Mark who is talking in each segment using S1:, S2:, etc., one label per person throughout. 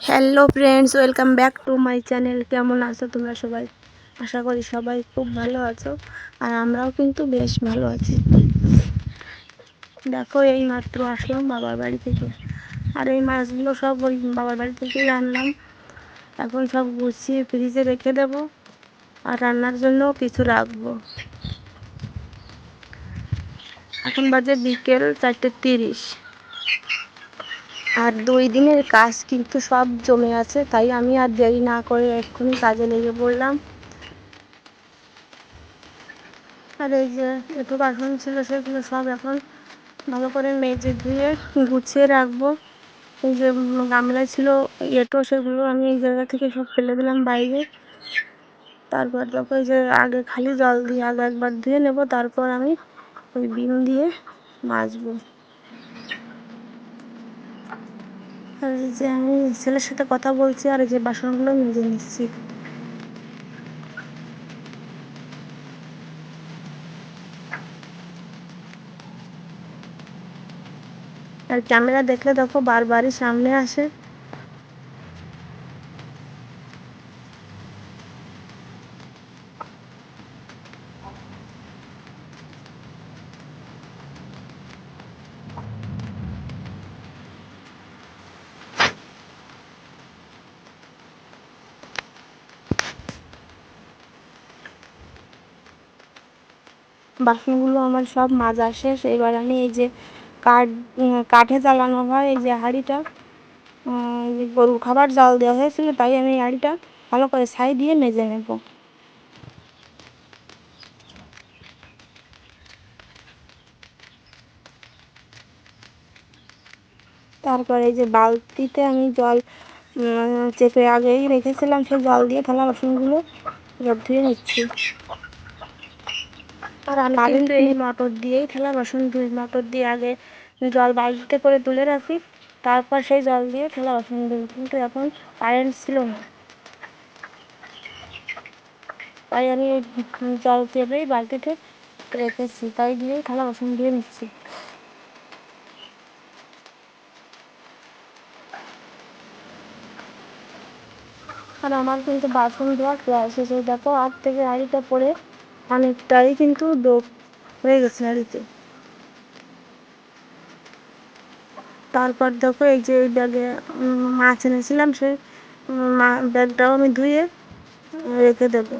S1: Hello friends, welcome back to my channel. কেমন আছো তোমরা সবাই? আশা করি সবাই খুব ভালো আছো, আর আমরাও কিন্তু বেশ ভালো আছি। দেখো, এই মাত্র আসলাম বাবার বাড়ি থেকে, আর এই মাছগুলো সব ওই বাবার বাড়ি থেকেই আনলাম। এখন সব গুছিয়ে ফ্রিজে রেখে দেবো, আর রান্নার জন্য কিছু রাখবো। এখন বাজে বিকেল 4:30, আর 2 দিনের কাজ কিন্তু সব জমে আছে, তাই আমি আর দেরি না করে এক্ষুনি কাজে লেগে পড়লাম। আর এই যে একটু বাসন ছিল, সেগুলো সব এখন ভালো করে মেজে ধুয়ে গুছিয়ে রাখবো। এই যে গামলায় ছিল সেগুলো আমি এই জায়গা থেকে সব ফেলে দিলাম বাইরে। তারপর এই যে আগে খালি জল দিয়ে আগে একবার ধুয়ে নেবো, তারপর আমি ওই বিম দিয়ে মাজবো। আর এই যে আমি ছেলের সাথে কথা বলছি, আর এই যে বাসনগুলো মেজে নিচ্ছি। আর ক্যামেরা দেখলে দেখো বারবারই সামনে আসে। বাসনগুলো আমার সব মাজা শেষ। এবার আমি এই যে কাঠে জ্বালানো হয় এই যে হাঁড়িটা, গরুর খাবার জাল দেওয়া হয়েছিল, তাই আমি এই হাঁড়িটা ভালো করে ছাই দিয়ে মেজে নেব। তারপর এই যে বালতিতে আমি জল চেপে আগেই রেখেছিলাম, সেই জল দিয়ে থালা বাসনগুলো সব ধুয়ে নিচ্ছি। আর আমি কিন্তু এই মোটর দিয়েই থালা বাসন ধুই। মোটর দিয়ে আগে জল বালতিতে করে তুলে রাখি, তারপর সেই জল দিয়ে থালা বাসন ধুই। কিন্তু এখন কারেন্ট ছিল না, তাই আমি জল চেপেই বালতিতে রেখেছি, তাই দিয়েই থালা বাসন ধুয়ে নিচ্ছি। আর আমার কিন্তু বাসন ধোয়া প্রায় শেষ। দেখো, হাত থেকে হাঁড়িটা পরে অনেকটাই কিন্তু ডোব হয়ে গেছে হাঁড়িতে। তারপর দেখো, এই যে এই ব্যাগে মাছ এনেছিলাম, সেই ব্যাগটাও আমি ধুয়ে রেখে দেবো।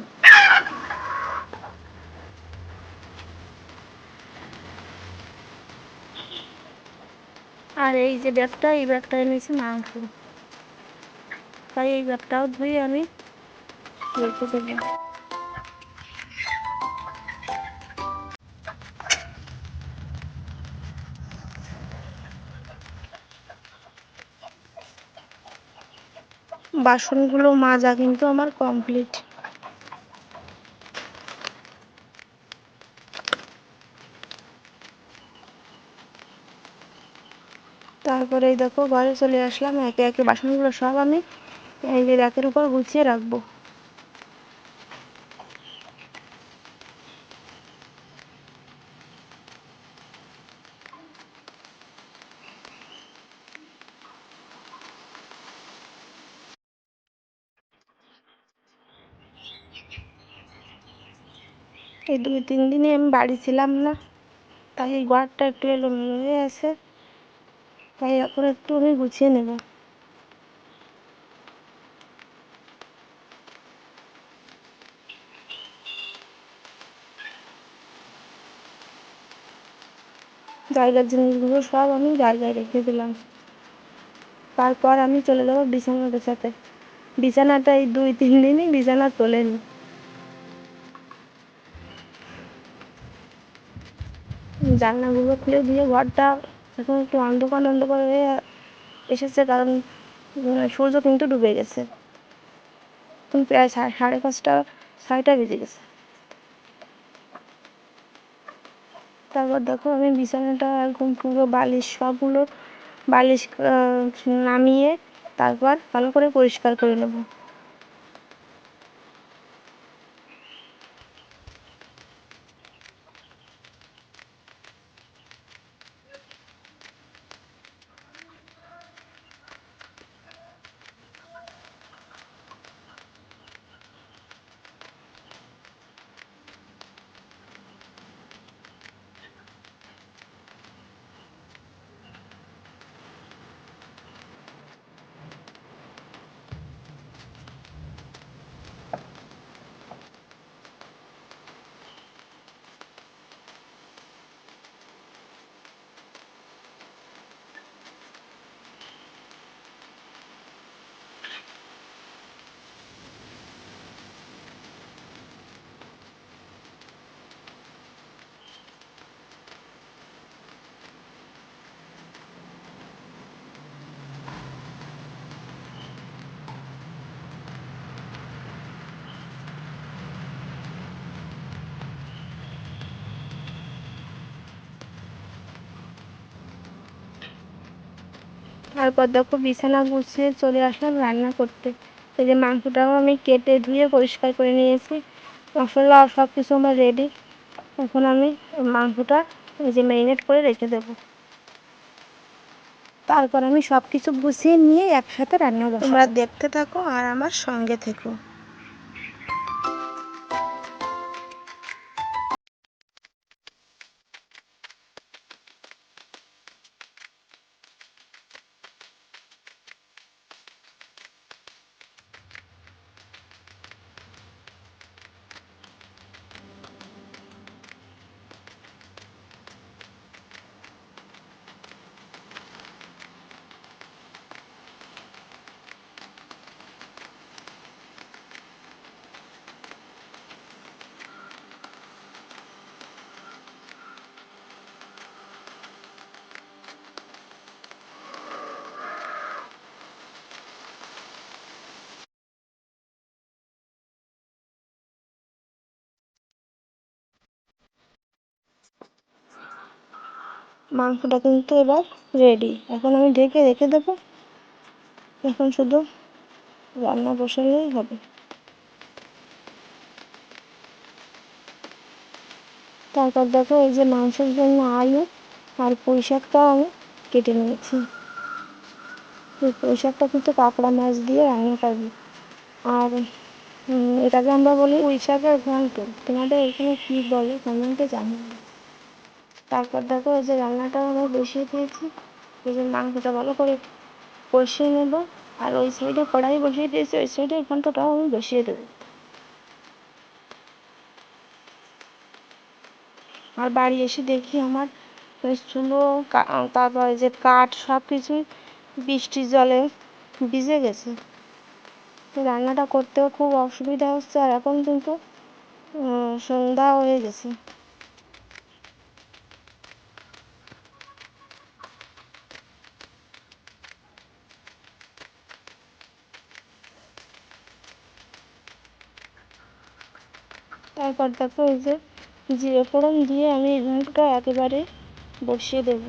S1: আর এই যে এই ব্যাগটা এনেছি মাংস, তাই এই ব্যাগটাও ধুয়ে আমি রেখে দেবো। বাসনগুলো মাজা কিন্তু আমার কমপ্লিট। তারপরে এই দেখো ঘরে চলে আসলাম, একে একে বাসনগুলো সব আমি এই যে র্যাকের উপর গুছিয়ে রাখবো। এই 2-3 দিনই আমি বাড়ি ছিলাম না, তাই এই ঘরটা একটু এলোমেলো হয়ে আছে, তাই এখন একটু আমি গুছিয়ে নেব। জায়গার জিনিসগুলো সব আমি জায়গায় রেখে দিলাম। তারপর আমি চলে যাবো বিছানা গোছাতে। বিছানাটা এই 2-3 দিনই বিছানা তোলেনি। জানলাগুলো খুলে দিয়ে ঘরটা এখন একটু অন্ধকার অন্ধকার হয়ে এসেছে, কারণ সূর্য কিন্তু ডুবে গেছে। এখন প্রায় 5:30, 6টা বেজে গেছে। তারপর দেখো, আমি বিছানাটা একদম পুরো সবগুলো বালিশ নামিয়ে তারপর ভালো করে পরিষ্কার করে নেব। তারপর দেখো বিছানা গুছিয়ে চলে আসলাম রান্না করতে। এই যে মাংসটাও আমি কেটে ধুয়ে পরিষ্কার করে নিয়েছি, মশলা সব কিছু আমার রেডি। এখন আমি মাংসটা এই যে ম্যারিনেট করে রেখে দেবো। তারপর আমি সব কিছু গুছিয়ে নিয়ে একসাথে রান্না বসাবো। তোমরা দেখতে থাকো আর আমার সঙ্গে থেকো। মাংসটা কিন্তু এবার রেডি, এখন আমি ঢেকে রেখে দেবো। এখন শুধু রান্না বসালেই হবে। তারপর দেখো এই যে মাংসের জন্য আলু আর পুঁই শাকটাও আমি কেটে নিয়েছি। পুঁই শাকটা কিন্তু কাঁকড়া মাছ দিয়ে রান্না করবো। আর এটাকে আমরা বলি পুঁই শাকের ঘন্ট। তোমাদের এখানে কী বলে কমেন্টে জানিও। তারপর দেখো এই যে রান্নাটাও আমি বসিয়ে দিয়েছি। এই যে মাংসটা ভালো করে কষিয়ে নেব। আর ওই সাইডে কড়াই বসিয়ে দিয়েছি, ওই সাইডে ঘন্টটাও আমি বসিয়ে দেবো। আর বাড়ি এসে দেখি আমার চুলো তারপরে যে কাঠ সব কিছুই বৃষ্টির জলে ভিজে গেছে। তো রান্নাটা করতেও খুব অসুবিধা হচ্ছে। আর এখন কিন্তু সন্ধ্যা হয়ে গেছে। তারপর দেখো এই যে জিরে ফোড়ন দিয়ে আমি এই ঘন্টটা একেবারে বসিয়ে দেবো।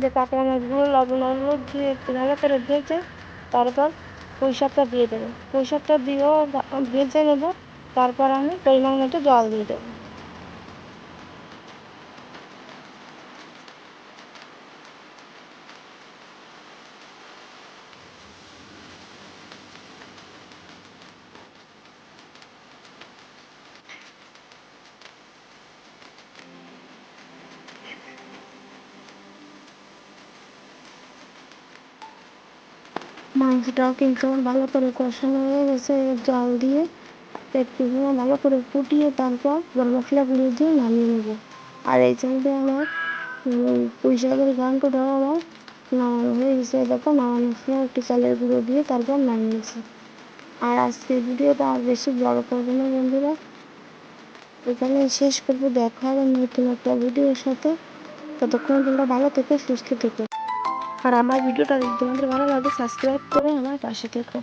S1: যে কাঁকড়া মাছগুলো লবণ হলুদ দিয়ে একটু ভালো করে ভেজে তারপর পুঁই শাকটা দিয়ে দেবো। পুঁই শাকটা দিয়েও ভেজে নেবো। তারপর আমি পরিমাণ মতো জল দিয়ে দেবো। মাংসটাও কিন্তু ভালো করে কষানো হয়ে গেছে জল দিয়ে। একটুগুলো ভালো করে ফুটিয়ে তারপর গরম মশলাগুলো দিয়ে নামিয়ে নেবো। আর এই সাইডে আমার পুঁই শাকের ঘন্টটাও আমার নামানো হয়ে গেছে। দেখো নামানোর সময় একটু চালের গুঁড়ো দিয়ে তারপর নামিয়েছি। আর আজকের ভিডিওটা আর বেশি বড় করবো না বন্ধুরা, এখানে শেষ করবো। দেখা হবে নতুন একটা ভিডিওর সাথে। ততক্ষণ তোমরা ভালো থেকো, সুস্থ থেকো। আর আমার ভিডিওটা যদি তোমাদের ভালো লাগে সাবস্ক্রাইব করে আমার পাশে থেকো।